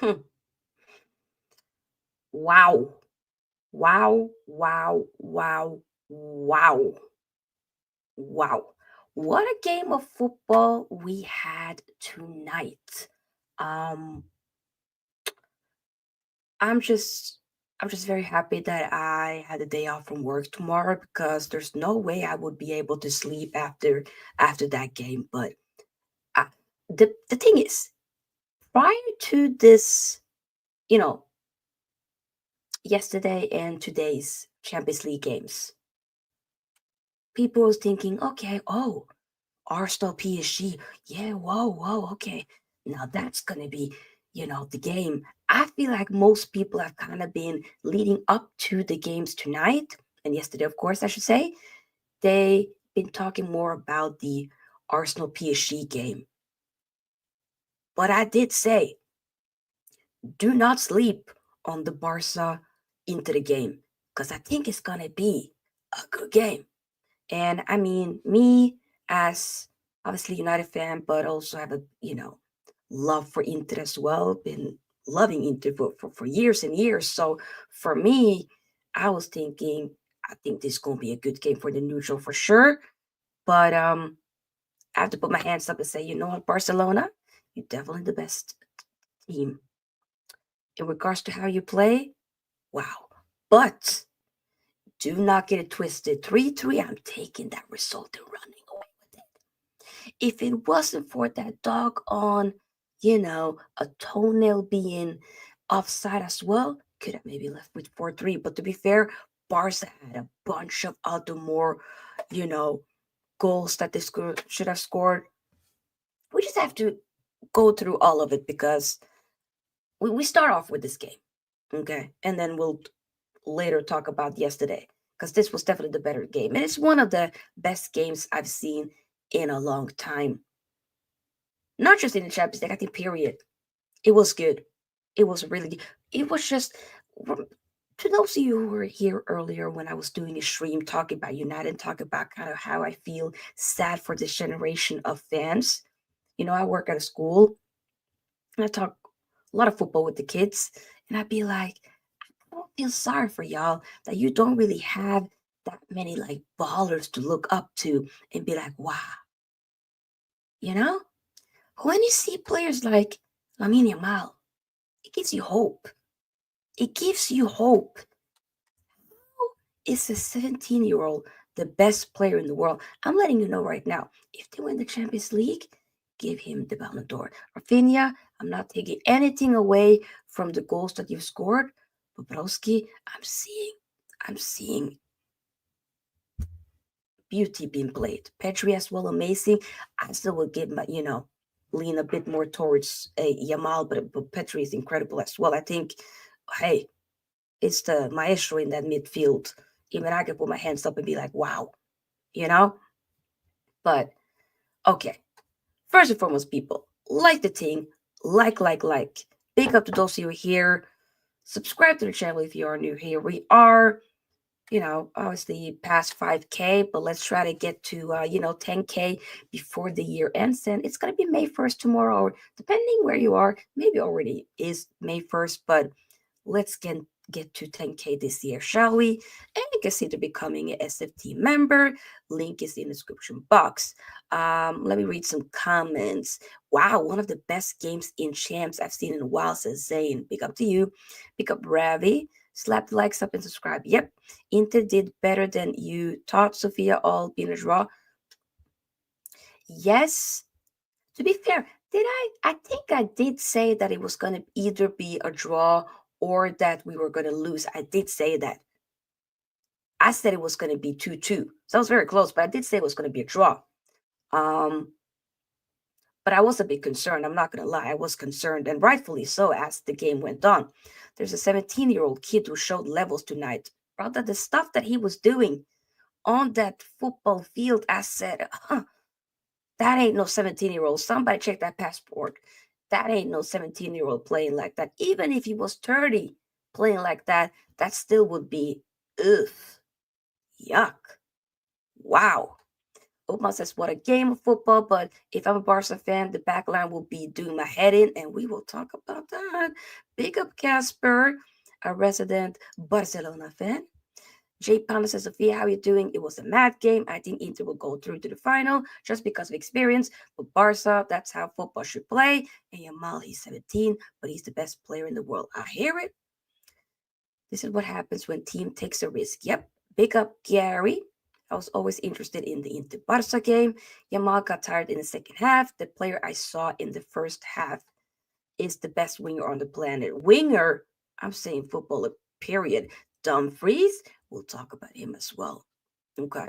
Hmm. Wow. Wow, wow, wow, wow, wow. What a game of football we had tonight. Um, I'm just I'm just very happy that I had a day off from work tomorrow because there's no way I would be able to sleep after that game. But uh, the thing is, prior to this, you know, yesterday and today's Champions League games, people was thinking, okay, oh, Arsenal PSG. Yeah, whoa, whoa, okay. Now that's gonna be, the game. I feel like most people have kind of been leading up to the games tonight and yesterday, of course, I should say. They been talking more about the Arsenal PSG game. But I did say, do not sleep on the Barca into the game because I think it's gonna be a good game. And I mean, me as obviously United fan, but also have a love for Inter as well. Been loving Inter for years and years. So for me, I was thinking, I think this is gonna be a good game for the neutral for sure. But I have to put my hands up and say, you know what, Barcelona, you're definitely the best team in regards to how you play. Wow, but do not get it twisted. 3-3, I'm taking that result and running away with it. If it wasn't for that dog on, a toenail being offside as well, could have maybe left with 4-3. But to be fair, Barca had a bunch of other more, you know, goals that they should have scored. We just have to go through all of it because we start off with this game, okay? And then we'll later talk about yesterday because this was definitely the better game. And it's one of the best games I've seen in a long time. Not just in the Champions League, I think, period. It was good. It was really good. It was just, to those of you who were here earlier when I was doing a stream talking about United, talking about kind of how I feel sad for this generation of fans. I work at a school and I talk a lot of football with the kids, and I'd be like, I don't feel sorry for y'all that you don't really have that many like ballers to look up to and be like, wow, you know? When you see players like Lamine Yamal, it gives you hope. It gives you hope. Is a 17-year-old the best player in the world? I'm letting you know right now. If they win the Champions League, give him the Ballon d'Or. Rafinha, I'm not taking anything away from the goals that you've scored. But Broski, I'm seeing beauty being played. Petri as well, amazing. I still would give my, lean a bit more towards Yamal, but Petri is incredible as well. I think, hey, it's the maestro in that midfield. Even I could put my hands up and be like, wow, you know? But okay, first and foremost, people, like the thing, like. Big up to those of you here. Subscribe to the channel if you are new here. We are, obviously past 5K, but let's try to get to, 10K before the year ends. And it's going to be May 1st tomorrow, or depending where you are, maybe already is May 1st, but let's get to 10K this year, shall we? And you consider becoming a SFT member. Link is in the description box. Let me read some comments. Wow, one of the best games in champs I've seen in a while, says Zane. Big up to you. Big up Ravi. Slap the likes up and subscribe. Yep, Inter did better than you thought, Sofia, all being a draw. Yes, to be fair, did I think I did say that it was going to either be a draw or that we were going to lose. I did say that. I said it was going to be 2-2. So I was very close, but I did say it was going to be a draw. Um, but I was a bit concerned. I'm not going to lie. I was concerned, and rightfully so as the game went on. There's a 17-year-old kid who showed levels tonight. Brother, the stuff that he was doing on that football field, I said, that ain't no 17-year-old. Somebody check that passport. That ain't no 17-year-old playing like that. Even if he was 30 playing like that, that still would be, ugh, yuck. Wow. Oman says, what a game of football, but if I'm a Barca fan, the back line will be doing my head in, and we will talk about that. Big up Casper, a resident Barcelona fan. Jay Panda says, Sofia, how are you doing? It was a mad game. I think Inter will go through to the final just because of experience. But Barca, that's how football should play. And Yamal, he's 17, but he's the best player in the world. I hear it. This is what happens when team takes a risk. Yep. Big up Gary. I was always interested in the Inter Barca game. Yamal got tired in the second half. The player I saw in the first half is the best winger on the planet. Winger, I'm saying footballer, period. Dumfries, we'll talk about him as well. Okay.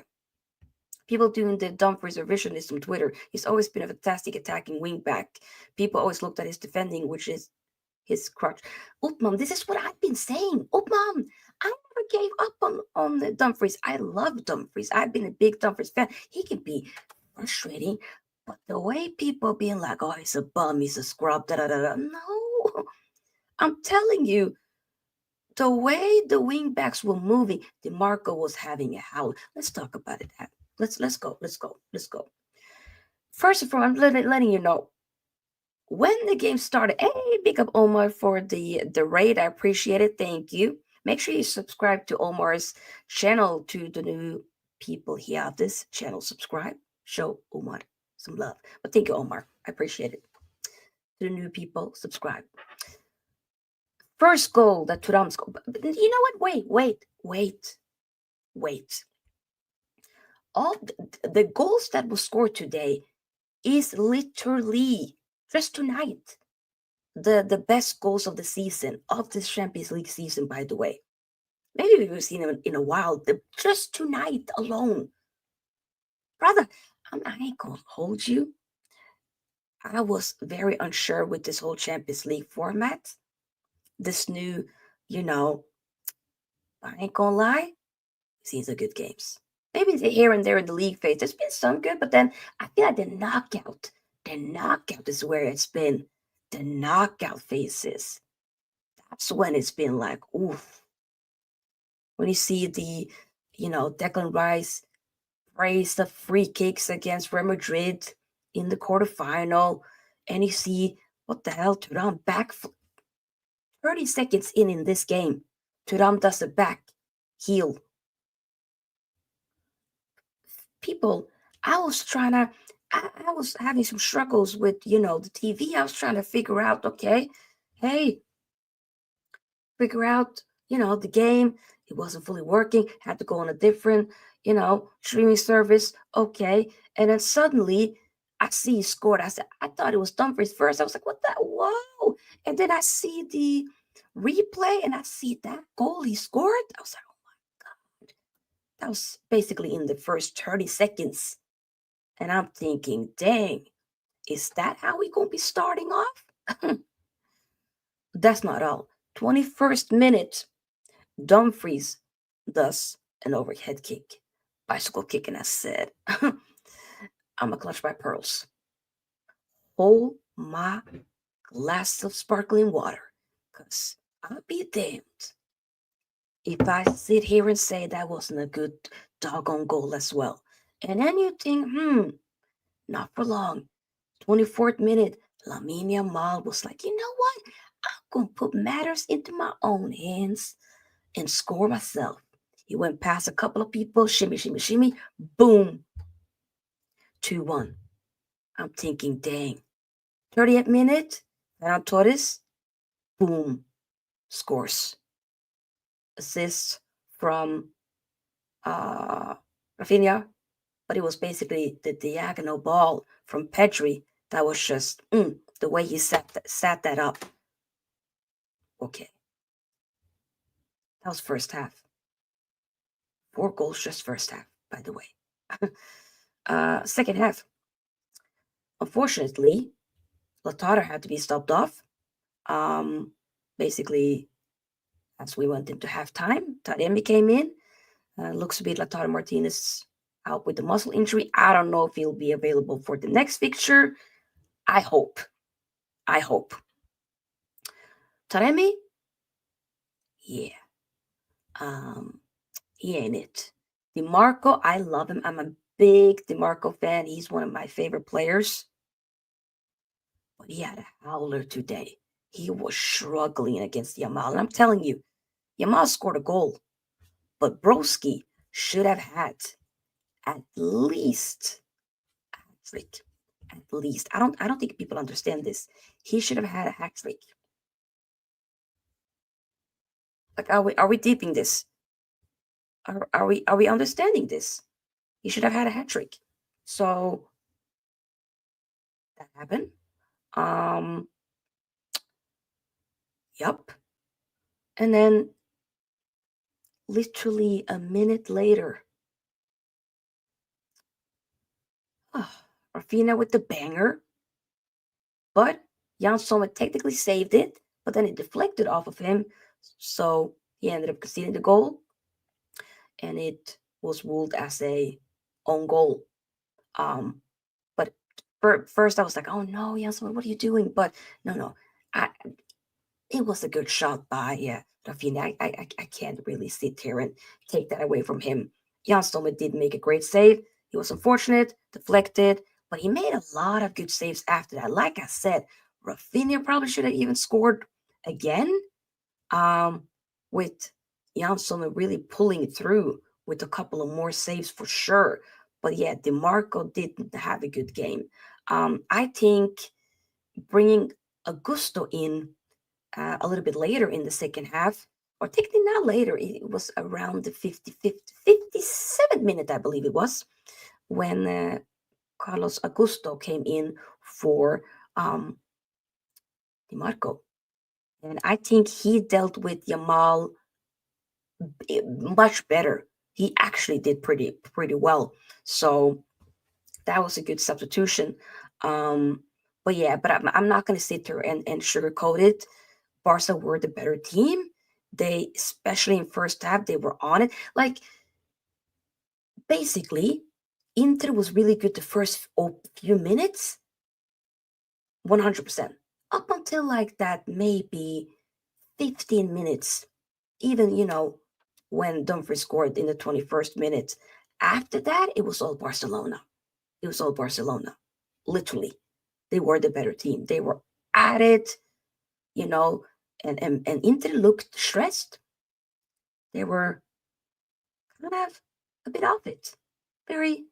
People doing the Dumfries revisionism on Twitter. He's always been a fantastic attacking wingback. People always looked at his defending, which is his crutch. Utman, this is what I've been saying. Utman, I never gave up on the Dumfries. I love Dumfries. I've been a big Dumfries fan. He can be frustrating, but the way people being like, oh, he's a bum, he's a scrub, da da da da. No, I'm telling you, the way the wingbacks were moving, DeMarco was having a howl. Let's talk about it. Let's go. First of all, I'm letting you know when the game started. Hey, big up Omar for the raid. I appreciate it. Thank you. Make sure you subscribe to Omar's channel. To the new people here of this channel, subscribe. Show Omar some love. But thank you, Omar. I appreciate it. To the new people, subscribe. First goal that Thuram scored. But you know what? Wait. All the goals that were scored today is literally just tonight the best goals of the season, of this Champions League season, by the way. Maybe we've seen them in a while. Just tonight alone. Brother, I ain't gonna hold you. I was very unsure with this whole Champions League format. This new, I ain't gonna lie, seen some good games. Maybe here and there in the league phase, there's been some good, but then I feel like the knockout is where it's been. The knockout phases. That's when it's been like, oof. When you see Declan Rice praise the free kicks against Real Madrid in the quarterfinal, and you see, what the hell, Thuram back 30 seconds in this game. Thuram does a back heel. People, I was having some struggles with, the TV. I was trying to figure out, okay, hey, figure out, the game. It wasn't fully working. Had to go on a different, streaming service. Okay. And then suddenly I see he scored. I thought it was Dumfries first. I was like, what the? Whoa. And then I see the replay and I see that goal he scored. I was like, oh my God. That was basically in the first 30 seconds. And I'm thinking, dang, is that how we going to be starting off? That's not all. 21st minute, Dumfries does an overhead kick, bicycle kick, and I said, I'm a clutch by pearls. Hold my glass of sparkling water, because I'll be damned if I sit here and say that wasn't a good doggone goal as well. And then you think, not for long. 24th minute, Lamine Yamal was like, you know what? I'm going to put matters into my own hands and score myself. He went past a couple of people, shimmy, boom, 2-1. I'm thinking, dang. 30th minute, Ferran Torres, boom, scores. Assist from Rafinha, but it was basically the diagonal ball from Pedri that was just the way he set that up. Okay. That was first half. 4 goals just first half, by the way. Second half. Unfortunately, Lautaro had to be stopped off. Basically, as we went into halftime, Taremi came in. Looks to be Lautaro Martinez out with the muscle injury. I don't know if he'll be available for the next fixture. I hope. Taremi? Yeah. He ain't it. DeMarco, I love him. I'm a big DeMarco fan. He's one of my favorite players, but he had a howler today. He was struggling against Yamal. And I'm telling you, Yamal scored a goal, but Broski should have had at least a hat trick. At least. I don't think people understand this. He should have had a hat trick. Like, are we deeping this? Are we understanding this? He should have had a hat trick. So that happened. Um, yep. And then literally a minute later, Rafina with the banger, but Jan Sommer technically saved it, but then it deflected off of him. So he ended up conceding the goal, and it was ruled as a own goal. Um, but first I was like, oh no, Jan Sommer, what are you doing? But no, I, it was a good shot by Rafinha. I can't really sit here and take that away from him. Jan Sommer did make a great save. He was unfortunate, deflected, but he made a lot of good saves after that. Like I said, Rafinha probably should have even scored again, um, with Jan Sommer really pulling through with a couple of more saves for sure. But yeah, DeMarco didn't have a good game. I think bringing Augusto in a little bit later in the second half, or technically not later, it was around the 57th minute, I believe it was, when Carlos Augusto came in for Di Marco. And I think he dealt with Yamal much better. He actually did pretty well. So that was a good substitution. Um, but yeah, but I'm not going to sit there and sugarcoat it. Barca were the better team. They, especially in first half, they were on it. Like, basically, Inter was really good the first few minutes, 100%. Up until like that, maybe 15 minutes, even, when Dumfries scored in the 21st minute. After that, it was all Barcelona. It was all Barcelona. Literally. They were the better team. They were at it, you know, and Inter looked stressed. They were kind of a bit off it. Very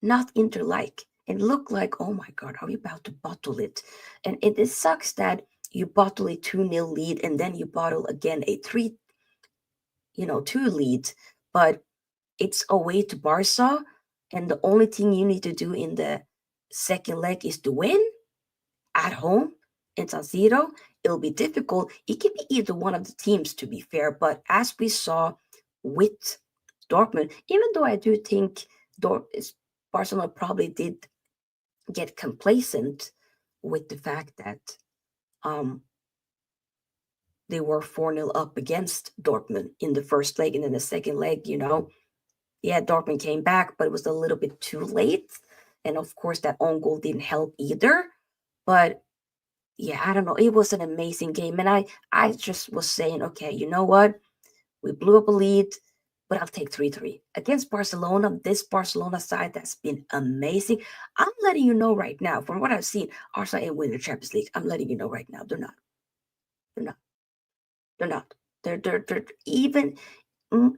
not Inter-like. It looked like, oh my God, are we about to bottle it? And it sucks that you bottle a 2-0 lead and then you bottle again a 2 lead. But it's away to Barca, and the only thing you need to do in the second leg is to win at home in San Siro. It'll be difficult. It can be either one of the teams, to be fair, but as we saw with Dortmund, even though I do think Barcelona probably did get complacent with the fact that um, they were 4-0 up against Dortmund in the first leg, and then the second leg, yeah, Dortmund came back, but it was a little bit too late. And of course, that own goal didn't help either. But yeah, I don't know. It was an amazing game. And I just was saying, okay, you know what? We blew up a lead, but I'll take 3-3. Against Barcelona, this Barcelona side that's been amazing. I'm letting you know right now, from what I've seen, Arsenal ain't winning the Champions League. I'm letting you know right now. They're not. They're not. They're not. They're even mm,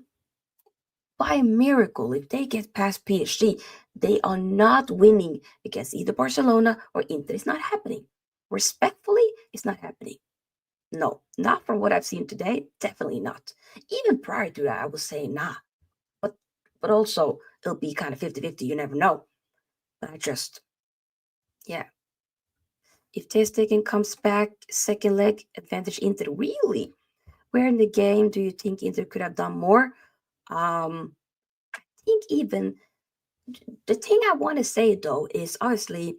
by a miracle, if they get past PSG, they are not winning against either Barcelona or Inter. It's not happening. Respectfully, it's not happening. No, not from what I've seen today. Definitely not. Even prior to that, I was saying nah. But also it'll be kind of 50-50. You never know. But yeah. If Ter Stegen comes back, second leg advantage Inter. Really? Where in the game do you think Inter could have done more? I think even the thing I want to say though is obviously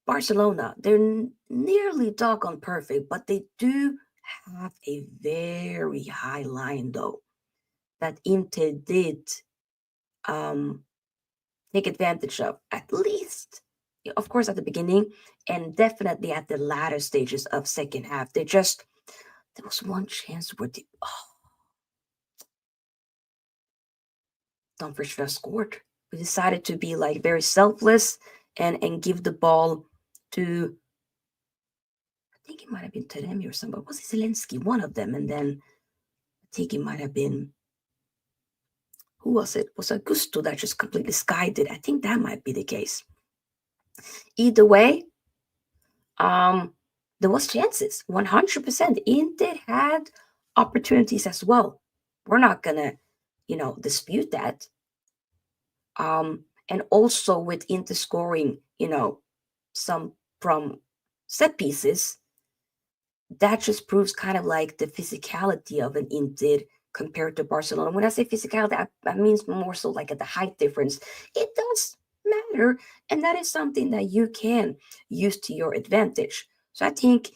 Barcelona. They're nearly doggone perfect, but they do have a very high line though that Inter did um, take advantage of, at least, of course, at the beginning, and definitely at the latter stages of second half. There was one chance where Dumfries should have scored. We decided to be like very selfless and give the ball to, I think it might have been Taremi or somebody. Was it Zelensky? One of them. And then I think it might have been, who was it? Was it Gusto that just completely skied it? I think that might be the case. Either way, um, there was chances. 100%. Inter had opportunities as well. We're not gonna, dispute that. And also with Inter scoring, some from set pieces, that just proves kind of like the physicality of an Inter compared to Barcelona. When I say physicality, that means more so like at the height difference. It does matter, and that is something that you can use to your advantage. So I think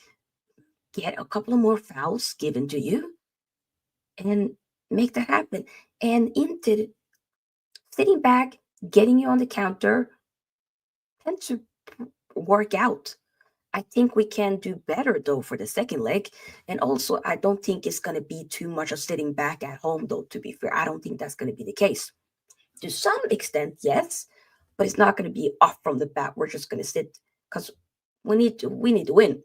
get a couple of more fouls given to you and make that happen. And Inter sitting back, getting you on the counter, tend to work out. I think we can do better though for the second leg. And also, I don't think it's going to be too much of sitting back at home though, to be fair. I don't think that's going to be the case. To some extent, yes, but it's not going to be off from the bat. We're just going to sit because we need to win.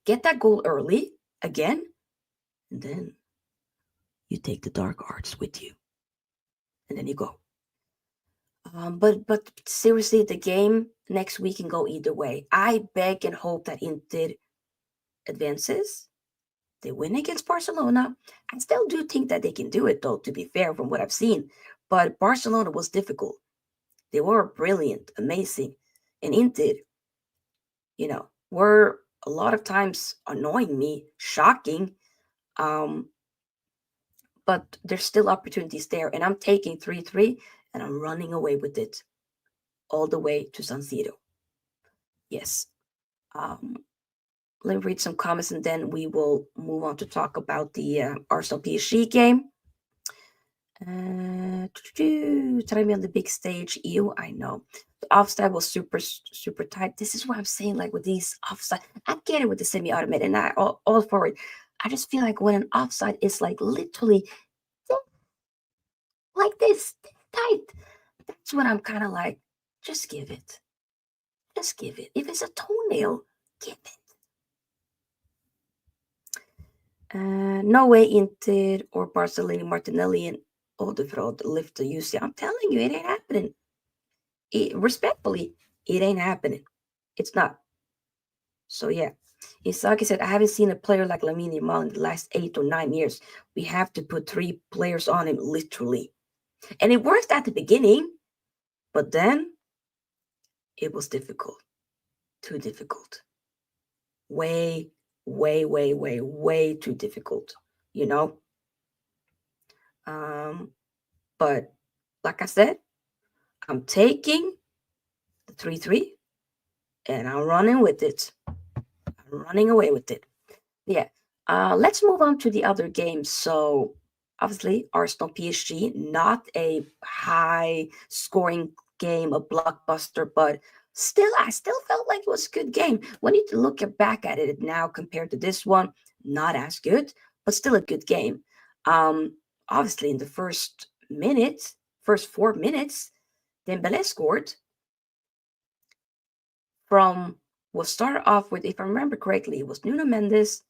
Get that goal early again, and then you take the dark arts with you, and then you go. But seriously, the game next week can go either way. I beg and hope that Inter advances. They win against Barcelona. I still do think that they can do it, though, to be fair, from what I've seen. But Barcelona was difficult. They were brilliant, amazing. And Inter, were a lot of times annoying me, shocking. Um, but there's still opportunities there. And I'm taking 3-3 and I'm running away with it all the way to San Siro. Yes. Um, let me read some comments and then we will move on to talk about the Arsenal PSG game. Try me on the big stage. Ew, I know. The offside was super, super tight. This is what I'm saying, like with these offside. I get it with the semi-automated, and I all for it. I just feel like when an offside is like literally like this tight, that's when I'm kind of like, just give it. Just give it. If it's a toenail, give it. No way Inter or Barcelona, Martinelli and Odegaard lift the UC. I'm telling you, it ain't happening. Respectfully, it ain't happening. It's not. So yeah. Isaki said, I haven't seen a player like Lamine Yamal in the last 8 or 9 years. We have to put 3 players on him, literally. And it worked at the beginning, but then it was difficult. Too difficult. Way, way, way, way, way too difficult, you know? But like I said, I'm taking the 3-3 and I'm running with it. I'm running away with it. Yeah. Let's move on to the other games. So obviously Arsenal PSG, not a high scoring game, a blockbuster, but still, I still felt like it was a good game. When you look back at it now compared to this one, not as good, but still a good game. Obviously in the first 4 minutes, Dembele scored from what started off with, if I remember correctly, it was Nuno Mendes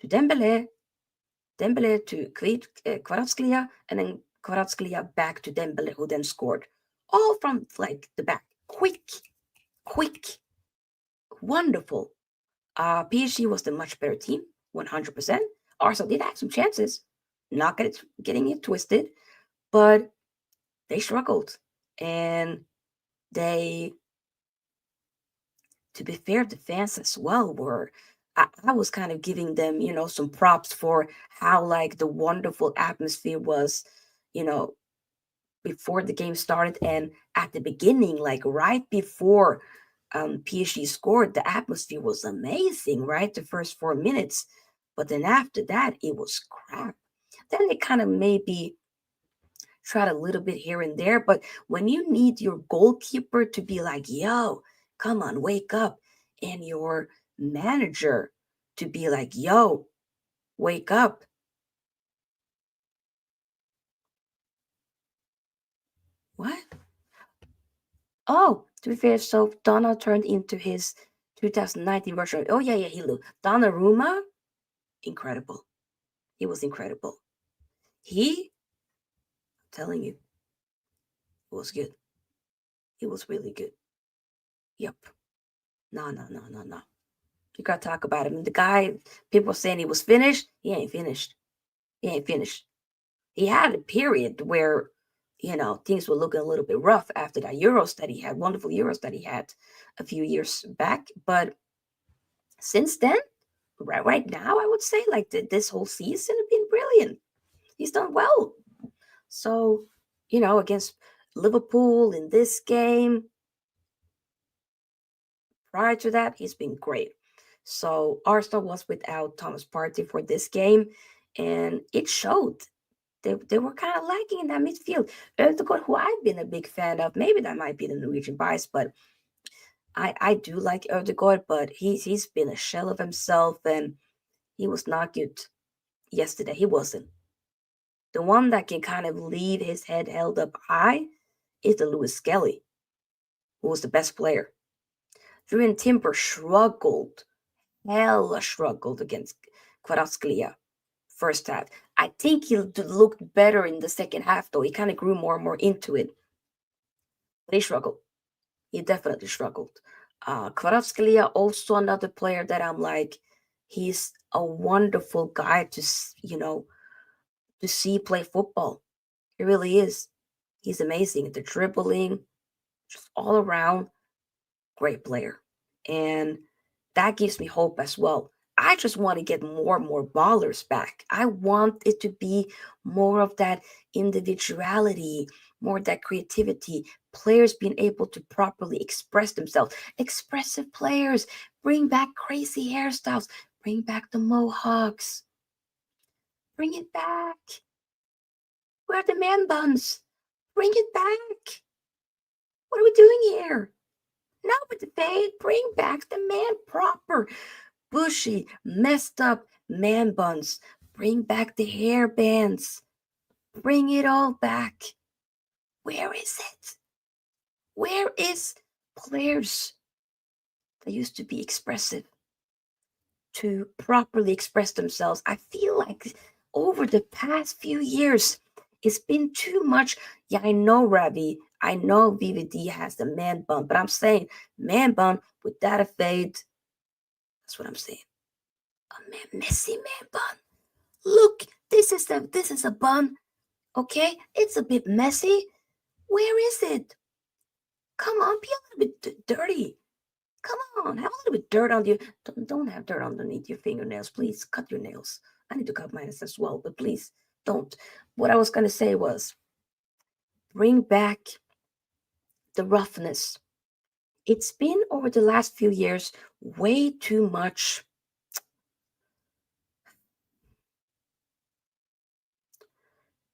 to Dembele to Kvaratskhelia, and then Kvaratskhelia back to Dembele, who then scored. All from like the back. Quick, wonderful. PSG was the much better team, 100%. Arsenal did have some chances, not getting it twisted, but they struggled. And they, to be fair, the fans as well were. I was kind of giving them, some props for how like the wonderful atmosphere was, you know, before the game started and at the beginning, like right before PSG scored, the atmosphere was amazing, right? The first 4 minutes, but then after that, it was crap. Then they kind of maybe tried a little bit here and there, but when you need your goalkeeper to be like, yo, come on, wake up, and your manager to be like, yo, wake up. What? Oh, to be fair, so Donna turned into his 2019 version. Oh yeah, he looked. Donnarumma, incredible. He was incredible. He, I'm telling you, was good. He was really good. Yep. No. You gotta talk about him. The guy, people saying he was finished. He ain't finished. He ain't finished. He had a period where, things were looking a little bit rough after that Euros that he had, wonderful Euros that he had a few years back. But since then, right now, I would say like this whole season has been brilliant. He's done well. So, against Liverpool in this game, prior to that, he's been great. So Arsenal was without Thomas Partey for this game, and it showed. They were kind of lacking in that midfield. Erdogan, who I've been a big fan of, maybe that might be the Norwegian bias, but I do like Erdogan, but he's been a shell of himself, and he was not good yesterday. He wasn't. The one that can kind of leave his head held up high is the Lewis Skelly, who was the best player. Julian Timber struggled, hella struggled against Kvaratskhelia first half. I think he looked better in the second half, though. He kind of grew more and more into it. But he struggled. He definitely struggled. Kvaratskhelia, also another player that I'm like, he's a wonderful guy to see play football. He really is. He's amazing. The dribbling, just all around, great player. And that gives me hope as well. I just want to get more and more ballers back. I want it to be more of that individuality, more of that creativity, players being able to properly express themselves. Expressive players, bring back crazy hairstyles, bring back the mohawks, bring it back. Where are the man buns? Bring it back. What are we doing here? No, but the fade, bring back the man proper, bushy, messed up man buns. Bring back the hair bands. Bring it all back. Where is it? Where is players that used to be expressive, to properly express themselves? I feel like over the past few years, it's been too much. Yeah, I know, Ravi. I know VVD has the man bun, but I'm saying man bun without a fade. That's what I'm saying. A messy man bun. Look, this is a bun. Okay, it's a bit messy. Where is it? Come on, be a little bit dirty. Come on, have a little bit dirt on you. Don't have dirt underneath your fingernails, please. Cut your nails. I need to cut mine as well, but please don't. What I was gonna say was bring back the roughness. It's been over the last few years way too much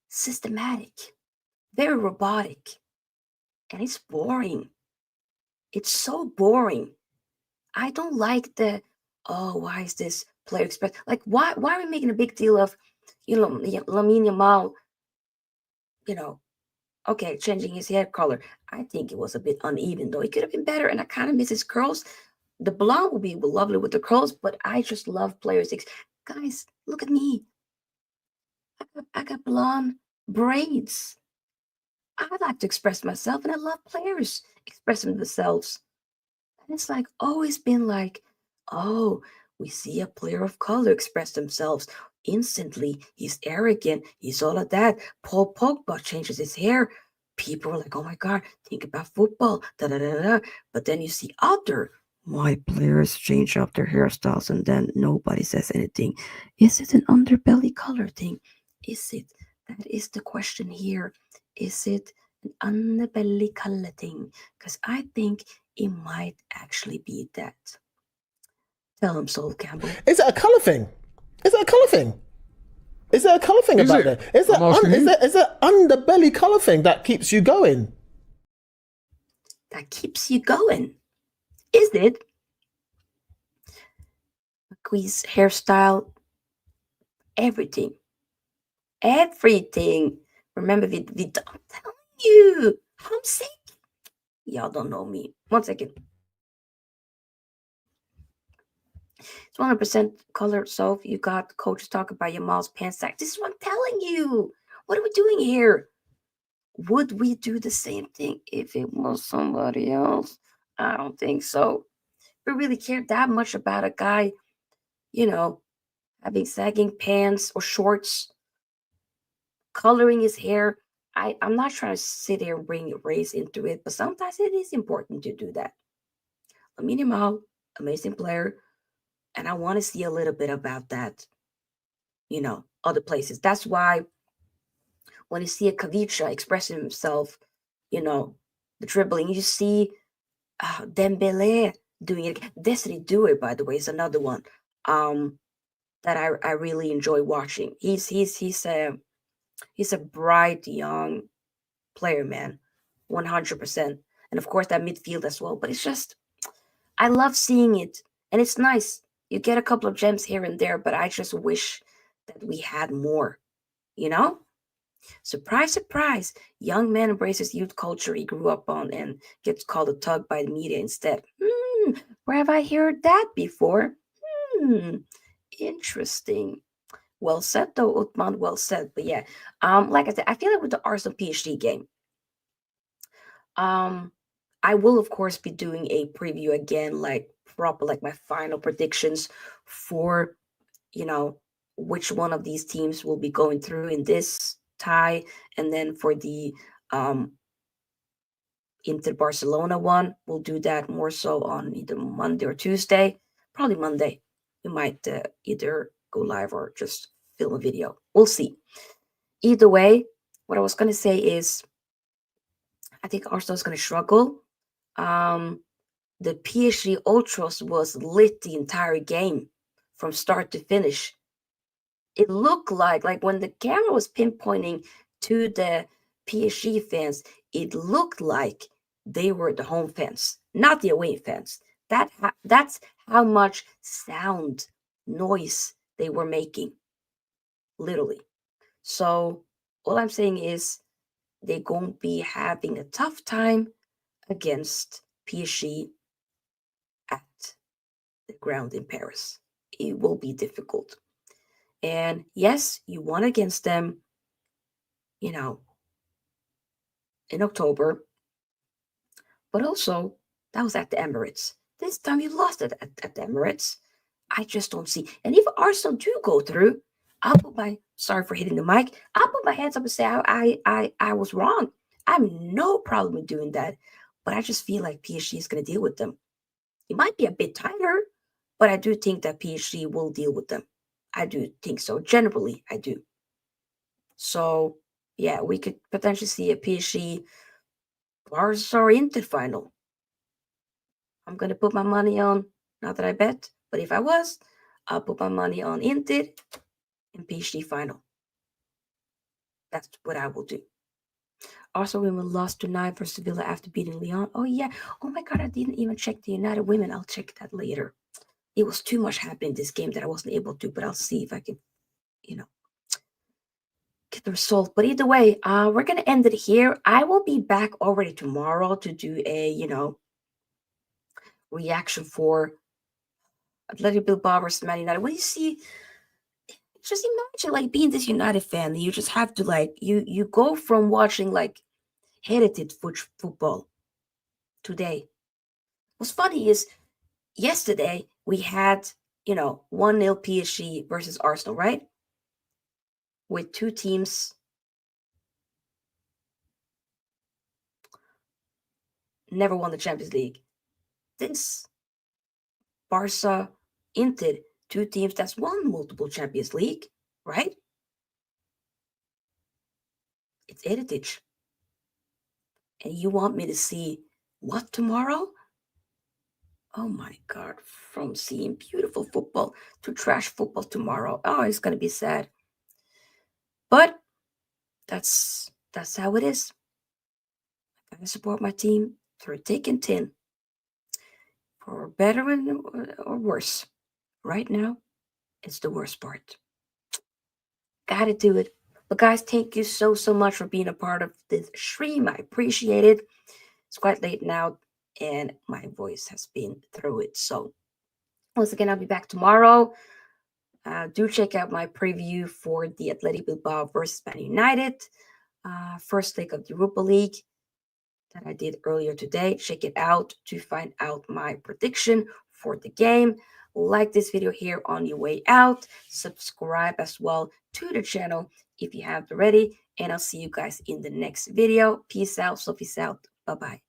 systematic, very robotic, and it's boring. It's so boring. I don't like why is this player express like why are we making a big deal of Lamine Yamal, you know, okay, changing his hair color. I think it was a bit uneven though. It could have been better, and I kind of miss his curls. The blonde would be lovely with the curls, but I just love players. Guys, look at me. I got blonde braids. I like to express myself, and I love players expressing themselves. And it's like always been like, oh, we see a player of color express themselves. Instantly, he's arrogant. He's all of that. Paul Pogba changes his hair. People are like, oh my God, think about football. Da, da, da, da. But then you see other white players change up their hairstyles and then nobody says anything. Is it an underbelly color thing? Is it? That is the question here. Is it an underbelly color thing? Because I think it might actually be that. Tell him, Sol Campbell. Is it a colour thing? Is it a colour thing? Is there a colour thing about that? Is there underbelly colour thing that keeps you going? That keeps you going. Is it? McQueen's hairstyle, everything. Everything. Remember, I'm telling you. I'm sick. Y'all don't know me. 1 second. It's 100% colored soap. You got coaches talking about your mom's pants sack. This is what I'm telling you. What are we doing here? Would we do the same thing if it was somebody else? I don't think so. If we really cared that much about a guy, you know, having sagging pants or shorts, coloring his hair, I'm not trying to sit here and bring race into it, but sometimes it is important to do that. Lamine Yamal, amazing player, and I want to see a little bit about that, other places. That's why when you see a Kavicha expressing himself, the dribbling, you see Dembele doing it. Desiree Doué, by the way, is another one that I really enjoy watching. He's a bright young player, man, 100%, and of course that midfield as well. But it's just I love seeing it, and it's nice. You get a couple of gems here and there, but I just wish that we had more. You know. Surprise, surprise! Young man embraces youth culture he grew up on and gets called a thug by the media instead. Where have I heard that before? Interesting. Well said, though, Utman. Well said. But yeah, like I said, I feel like with the Arsenal PhD game, I will of course be doing a preview again, like proper, like my final predictions for you know which one of these teams will be going through in this tie, and then for the um Inter Barcelona one, we'll do that more so on either Monday or Tuesday. Probably Monday. We might either go live or just film a video. We'll see. Either way, what I was gonna say is I think Arsenal's gonna struggle. Um, the PSG Ultras was lit the entire game from start to finish. It looked like when the camera was pinpointing to the PSG fans, it looked like they were the home fans, not the away fans. That's how much sound noise they were making, literally. So all I'm saying is they're going to be having a tough time against PSG at the ground in Paris. It will be difficult. And yes, you won against them, you know, in October, but also that was at the Emirates. This time you lost it at the Emirates. I just don't see. And if Arsenal do go through, I'll put my sorry for hitting the mic. I'll put my hands up and say I was wrong. I have no problem with doing that, but I just feel like PSG is going to deal with them. It might be a bit tighter, but I do think that PSG will deal with them. I do think so. Generally, I do. So yeah, we could potentially see a PSG Barca or Inter final. I'm gonna put my money on, not that I bet, but if I was, I'll put my money on Inter and PSG final. That's what I will do. Also, women lost tonight versus Villa after beating Lyon. Oh yeah. Oh my god, I didn't even check the United women. I'll check that later. It was too much happening in this game that I wasn't able to, but I'll see if I can, get the result. But either way, we're gonna end it here. I will be back already tomorrow to do a, reaction for Athletic Bilbao versus Man United. When you see, just imagine like being this United fan, you just have to like you go from watching like heritage football today. What's funny is yesterday we had 1-0 PSG versus Arsenal, right? With two teams never won the Champions League. This Barca, Inter, two teams that's won multiple Champions League, right? It's heritage. And you want me to see what tomorrow? Oh my God, from seeing beautiful football to trash football tomorrow. Oh, it's going to be sad. But that's how it is. I gotta support my team through thick and thin. For better or worse. Right now, it's the worst part. Gotta do it. But guys, thank you so much for being a part of this stream. I appreciate it. It's quite late now, and my voice has been through it. So once again, I'll be back tomorrow. Do check out my preview for the Athletic Bilbao versus Man United, first leg of the Europa League that I did earlier today. Check it out to find out my prediction for the game. Like this video here on your way out. Subscribe as well to the channel if you haven't already. And I'll see you guys in the next video. Peace out. Sofia out. Bye-bye.